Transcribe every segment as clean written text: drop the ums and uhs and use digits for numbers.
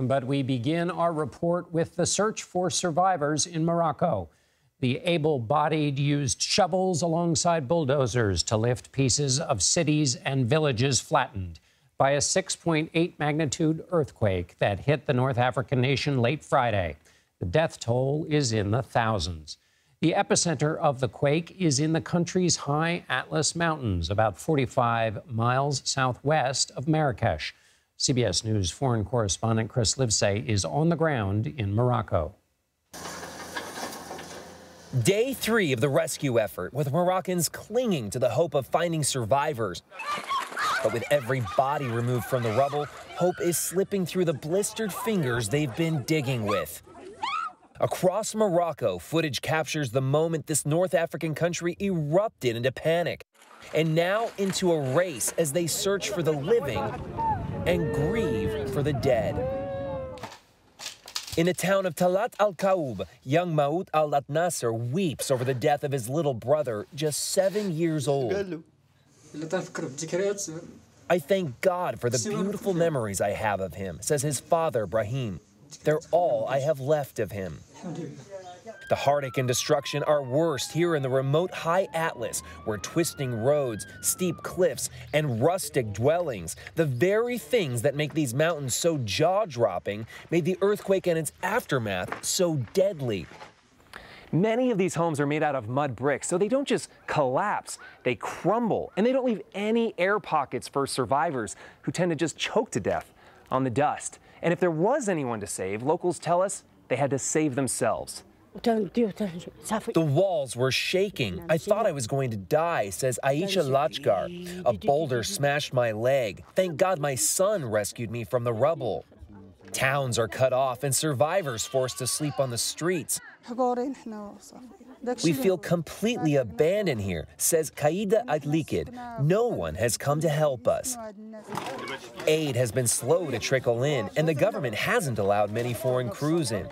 But we begin our report with the search for survivors in Morocco. The able-bodied used shovels alongside bulldozers to lift pieces of cities and villages flattened by a 6.8 magnitude earthquake that hit the North African nation late Friday. The death toll is in the thousands. The epicenter of the quake is in the country's high Atlas Mountains, about 45 miles southwest of Marrakesh. CBS News foreign correspondent Chris Livesay is on the ground in Morocco. Day 3 of the rescue effort, with Moroccans clinging to the hope of finding survivors. But with every body removed from the rubble, hope is slipping through the blistered fingers they've been digging with. Across Morocco, footage captures the moment this North African country erupted into panic, and now into a race as they search for the living and grieve for the dead. In the town of Talat al-Kaoub, young Maout al-Atnasser weeps over the death of his little brother, just 7 years old. I thank God for the beautiful memories I have of him, says his father, Brahim. They're all I have left of him. The heartache and destruction are worst here in the remote high Atlas, where twisting roads, steep cliffs, and rustic dwellings, the very things that make these mountains so jaw-dropping, made the earthquake and its aftermath so deadly. Many of these homes are made out of mud bricks, so they don't just collapse, they crumble, and they don't leave any air pockets for survivors who tend to just choke to death on the dust. And if there was anyone to save, locals tell us they had to save themselves. The walls were shaking. I thought I was going to die, says Aisha Lachgar. A boulder smashed my leg. Thank God my son rescued me from the rubble. Towns are cut off and survivors forced to sleep on the streets. We feel completely abandoned here, says Qaida Adlikid. No one has come to help us. Aid has been slow to trickle in, and the government hasn't allowed many foreign crews in.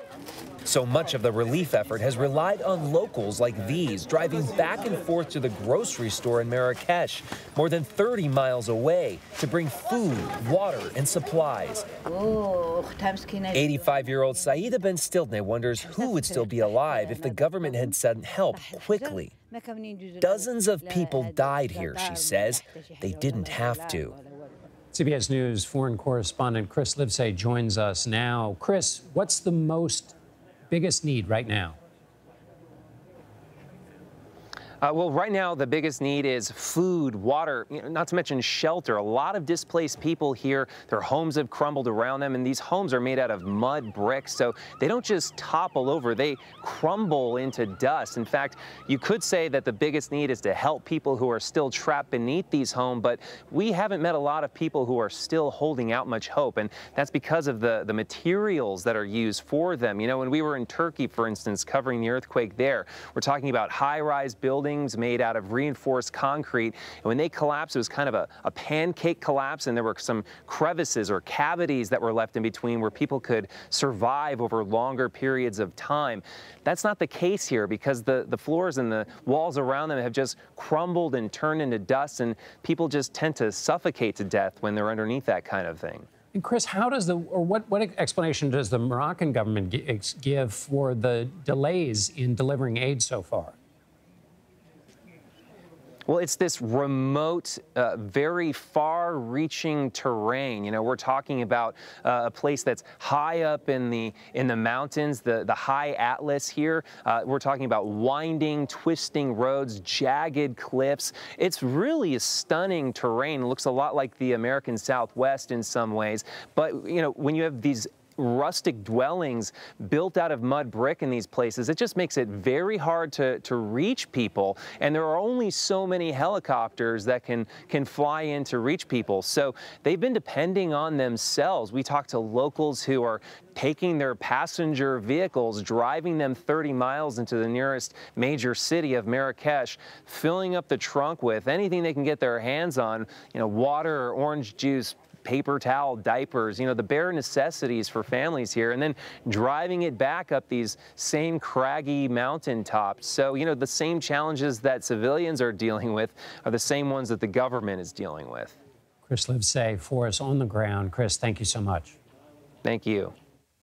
So much of the relief effort has relied on locals like these, driving back and forth to the grocery store in Marrakesh, more than 30 miles away, to bring food, water, and supplies. 85-year-old Saida Ben Stiltne wonders who would still be alive if the government had sent help quickly. Dozens of people died here, she says. They didn't have to. CBS News foreign correspondent Chris Livesay joins us now. Chris, what's the biggest need right now? Well, right now, the biggest need is food, water, not to mention shelter. A lot of displaced people here, their homes have crumbled around them, and these homes are made out of mud bricks, so they don't just topple over, they crumble into dust. In fact, you could say that the biggest need is to help people who are still trapped beneath these homes, but we haven't met a lot of people who are still holding out much hope, and that's because of the materials that are used for them. You know, when we were in Turkey, for instance, covering the earthquake there, we're talking about high-rise buildings made out of reinforced concrete. And when they collapsed, it was kind of a pancake collapse, and there were some crevices or cavities that were left in between where people could survive over longer periods of time. That's not the case here because the floors and the walls around them have just crumbled and turned into dust, and people just tend to suffocate to death when they're underneath that kind of thing. And Chris, how does what explanation does the Moroccan government give for the delays in delivering aid so far? Well, it's this remote, very far-reaching terrain. You know, we're talking about a place that's high up in the mountains, the high Atlas here. We're talking about winding, twisting roads, jagged cliffs. It's really a stunning terrain. It looks a lot like the American Southwest in some ways. But, you know, when you have these rustic dwellings built out of mud brick in these places, it just makes it very hard to reach people. And there are only so many helicopters that can fly in to reach people. So they've been depending on themselves. We talked to locals who are taking their passenger vehicles, driving them 30 miles into the nearest major city of Marrakesh, filling up the trunk with anything they can get their hands on, you know, water or orange juice, paper towel, diapers, you know, the bare necessities for families here, and then driving it back up these same craggy mountain tops. So, you know, the same challenges that civilians are dealing with are the same ones that the government is dealing with. Chris Livesay for us on the ground. Chris, thank you so much. Thank you.